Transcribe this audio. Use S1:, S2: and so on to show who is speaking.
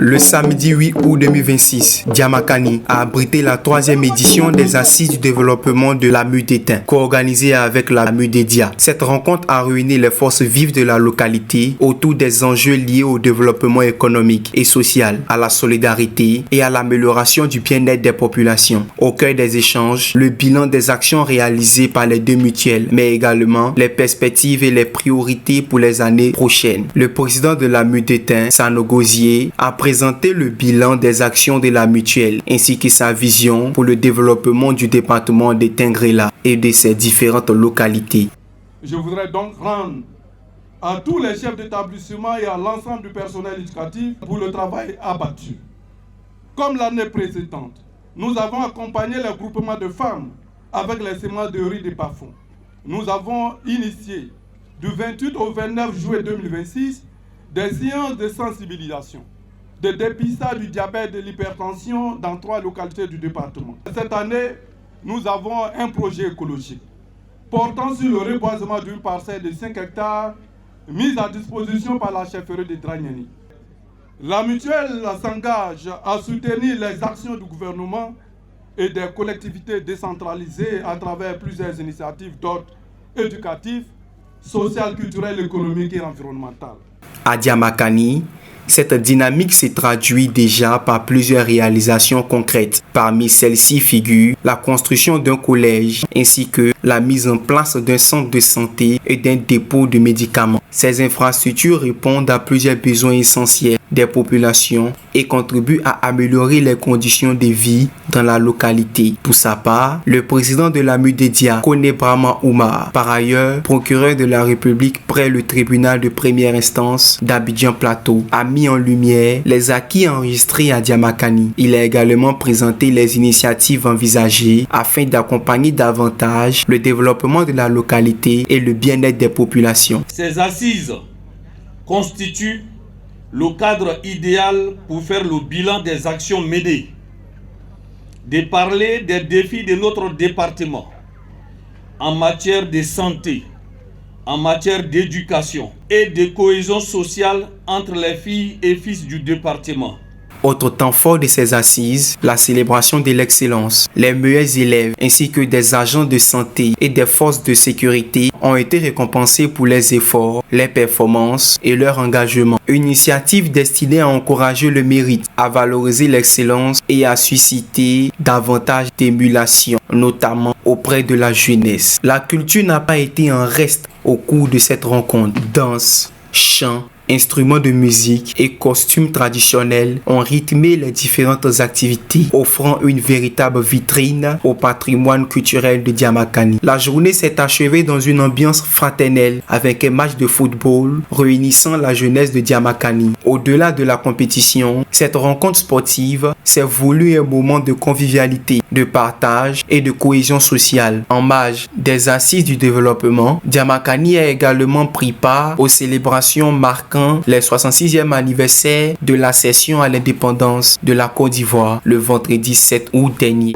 S1: Le samedi 8 août 2026, Diamakani a abrité la 3e édition des Assises du développement de la MUDETIN, co-organisée avec la MUDEDIA. Cette rencontre a réuni les forces vives de la localité autour des enjeux liés au développement économique et social, à la solidarité et à l'amélioration du bien-être des populations. Au cœur des échanges, le bilan des actions réalisées par les deux mutuelles, mais également les perspectives et les priorités pour les années prochaines. Le président de la MUDETIN, Sano Gozier, a présenté le bilan des actions de la mutuelle ainsi que sa vision pour le développement du département de Tingrela et de ses différentes localités.
S2: Je voudrais donc rendre à tous les chefs d'établissement et à l'ensemble du personnel éducatif pour le travail abattu. Comme l'année précédente, nous avons accompagné les groupements de femmes avec les semences de riz de Bafon. Nous avons initié du 28 au 29 juillet 2026 des séances de sensibilisation, de dépistage du diabète et de l'hypertension dans 3 localités du département. Cette année, nous avons un projet écologique portant sur le reboisement d'une parcelle de 5 hectares mise à disposition par la chefferie de Dragnani. La mutuelle s'engage à soutenir les actions du gouvernement et des collectivités décentralisées à travers plusieurs initiatives d'ordre éducatif, social, culturel, économique et environnemental.
S1: À Diamakani, cette dynamique se traduit déjà par plusieurs réalisations concrètes. Parmi celles-ci figurent la construction d'un collège ainsi que la mise en place d'un centre de santé et d'un dépôt de médicaments. Ces infrastructures répondent à plusieurs besoins essentiels des populations et contribuent à améliorer les conditions de vie dans la localité. Pour sa part, le président de la MUDEDIA, Kone Brahma Oumar, par ailleurs procureur de la République près le tribunal de première instance d'Abidjan Plateau, a mis en lumière les acquis enregistrés à Diamakani. Il a également présenté les initiatives envisagées afin d'accompagner davantage le développement de la localité et le bien-être des populations.
S3: Ces assises constituent le cadre idéal pour faire le bilan des actions menées, de parler des défis de notre département en matière de santé, en matière d'éducation et de cohésion sociale entre les filles et fils du département.
S1: Autre temps fort de ces assises, la célébration de l'excellence. Les meilleurs élèves ainsi que des agents de santé et des forces de sécurité ont été récompensés pour les efforts, les performances et leur engagement. Une initiative destinée à encourager le mérite, à valoriser l'excellence et à susciter davantage d'émulation, notamment auprès de la jeunesse. La culture n'a pas été en reste au cours de cette rencontre. Danse, chant, instruments de musique et costumes traditionnels ont rythmé les différentes activités, offrant une véritable vitrine au patrimoine culturel de Diamakani. La journée s'est achevée dans une ambiance fraternelle avec un match de football réunissant la jeunesse de Diamakani. Au-delà de la compétition, cette rencontre sportive s'est voulue un moment de convivialité, de partage et de cohésion sociale. En marge des assises du développement, Diamakani a également pris part aux célébrations marquant les 66e anniversaire de l'accession à l'indépendance de la Côte d'Ivoire le vendredi 7 août dernier.